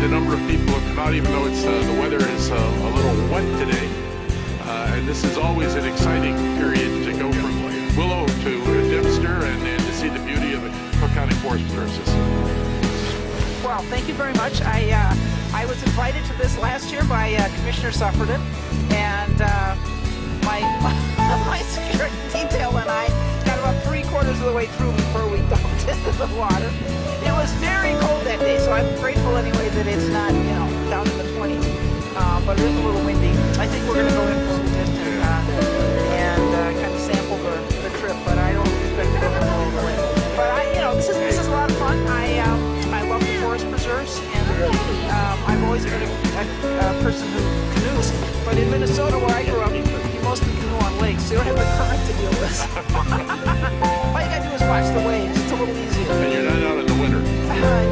the number of people have come out, even though it's the weather is a little wet today. And this is always an exciting period to go from Willow to Dempster and to see the beauty of the Cook County Forest Preserve System. Well, thank you very much. I was invited to this last year by Commissioner Sufferton, and my security detail and I got about 3/4 of the way through before we dumped into the water. It was very cold that day, so I'm grateful anyway that it's not, you know, down in the 20s, but it is a little windy. I think we're going to go in for a bit and kind of sample the trip, but I don't expect to go in all the way. But you know, this is a lot of fun. I love the forest preserves, and I've always been a person who canoes. But in Minnesota, where I grew up, you mostly canoe on lakes, so you don't have the current to deal with. All you gotta do is watch the waves. It's a little easier. And you're not out in the winter.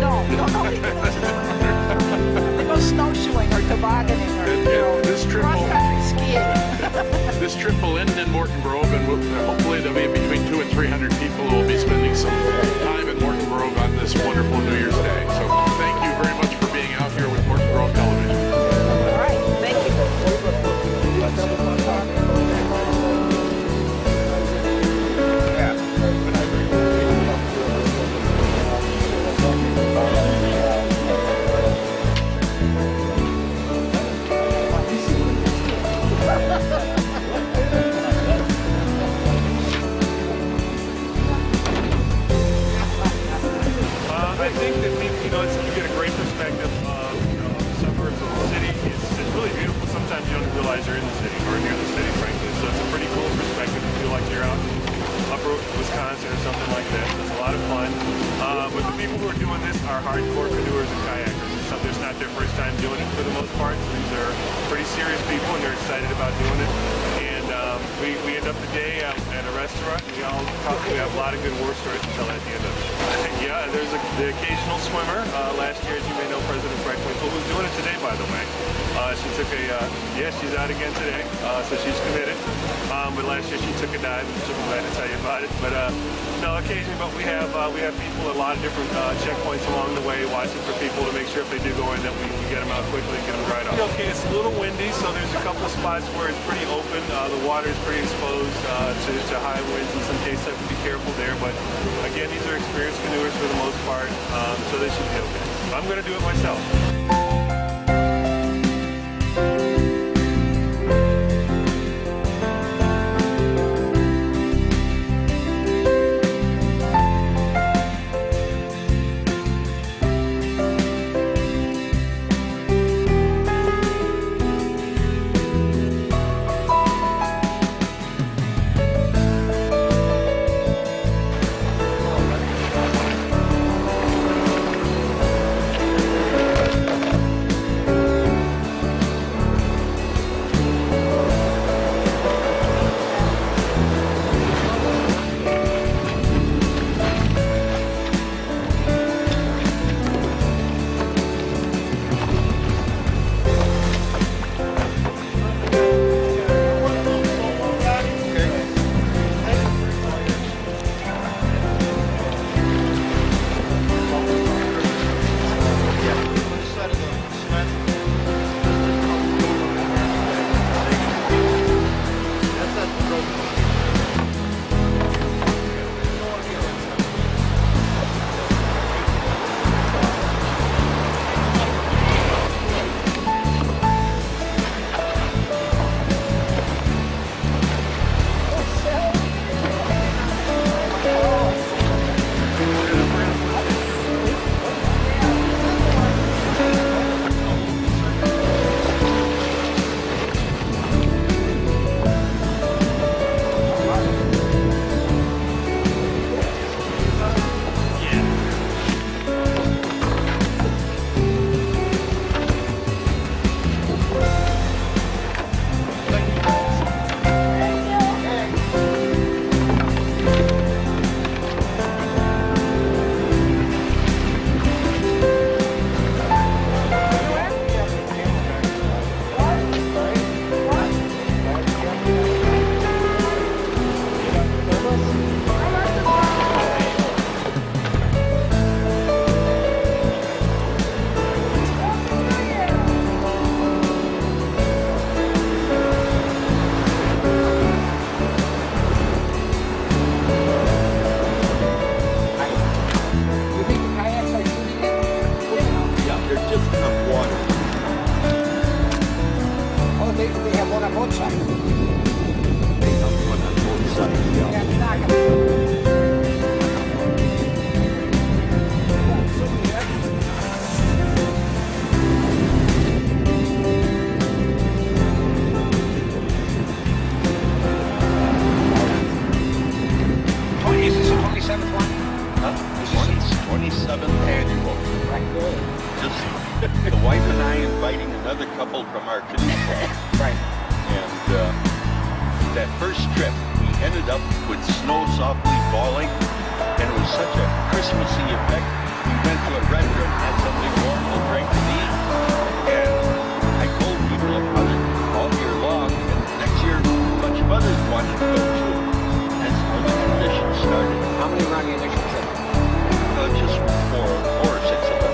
No, nobody goes in the winter. They go snowshoeing or tobogganing or cross-country skiing. This trip will end in Morton Grove, and hopefully there'll be between 200 and 300 people who will be spending some time in Morton Grove on this wonderful New Year's Day. So thank you very much for being out here with Morton Grove Television. All right, thank you. I think that you know, you get a great perspective of, you know, the suburbs of the city. It's really beautiful. Sometimes you don't realize you're in the city or near the city, frankly. So it's a pretty cool perspective to feel like you're out in upper Wisconsin or something like that. It's a lot of fun. But the people who are doing this are hardcore canoers and kayakers. It's not their first time doing it for the most part. So these are pretty serious people, and they're excited about doing it. And we end up the day at a restaurant. We have a lot of good war stories to tell at the end of it. Yeah, there's the occasional swimmer. Last year, as you may know, President Frank Winkle, who's doing it today, by the way. She took she's out again today, so she's committed. But last year she took a dive, which I'm glad to tell you about it. But no, occasionally, but we have people at a lot of different checkpoints along the way, watching for people to make sure if they do go in that we get them out quickly and get them dried off. Okay, it's a little windy, so there's a couple of spots where it's pretty open. The water is pretty exposed to high winds. In some cases, I have to be careful there. But again, these are experienced canoers for the most part, so they should be okay. I'm going to do it myself. 27th annual. Just the wife and I inviting another couple from our canoe club. Right. And that first trip, we ended up with snow softly falling, and it was such a Christmassy effect. We went to a restaurant, had something warm to drink and eat, and I told people about it all year long, and next year a bunch of others wanted to go too. That's how the tradition started. How many were on the initial trip? Just four or six of us.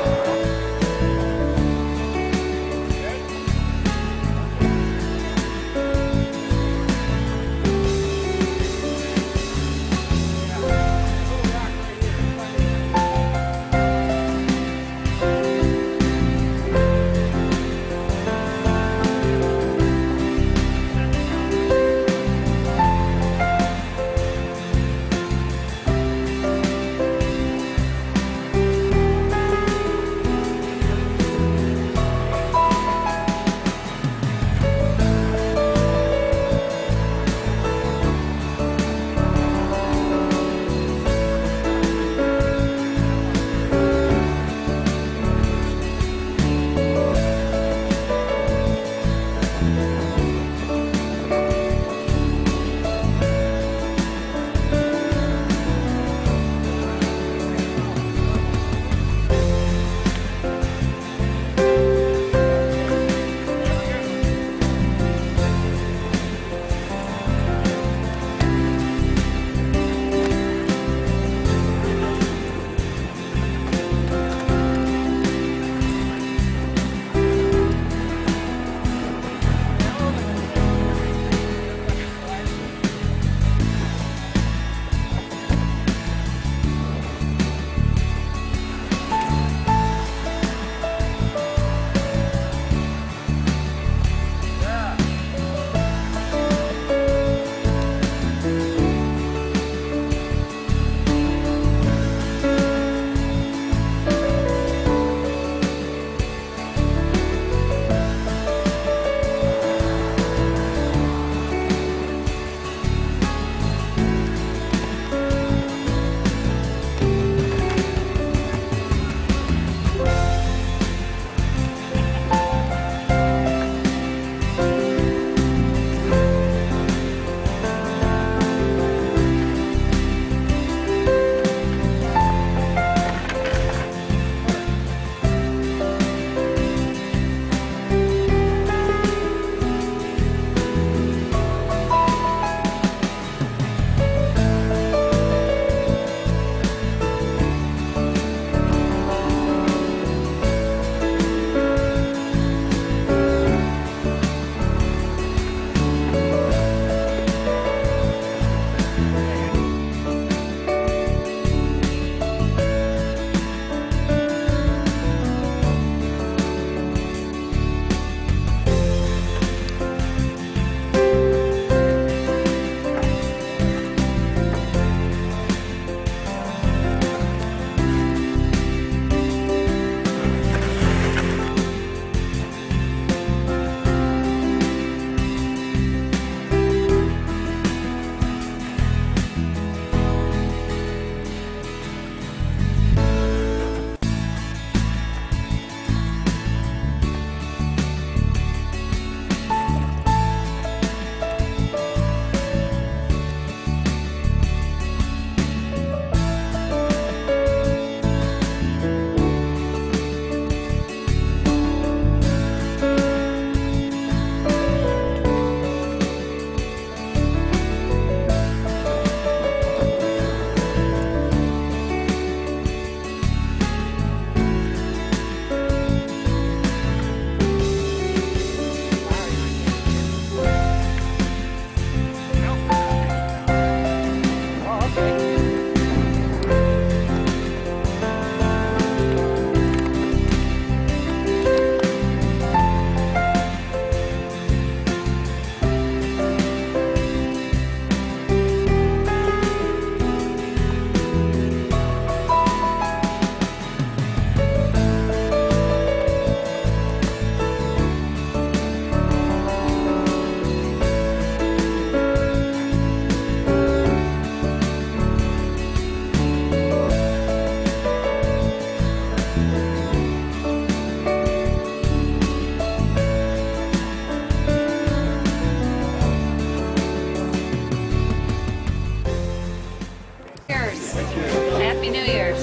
Year.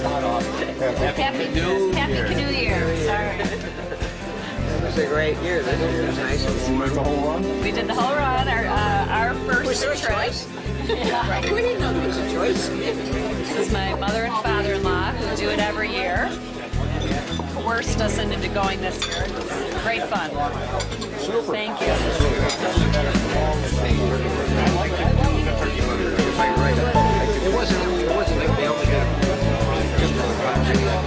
Happy Canoe Year. Sorry. It was a great year. This year was nice. You went the whole run? We did the whole run. Our first Was there a trip. choice? Yeah. We didn't know there was a choice. This is my mother and father-in-law who do it every year. Coerced us into going this year. It was great fun. Thank you. It wasn't like they only did it just for the project.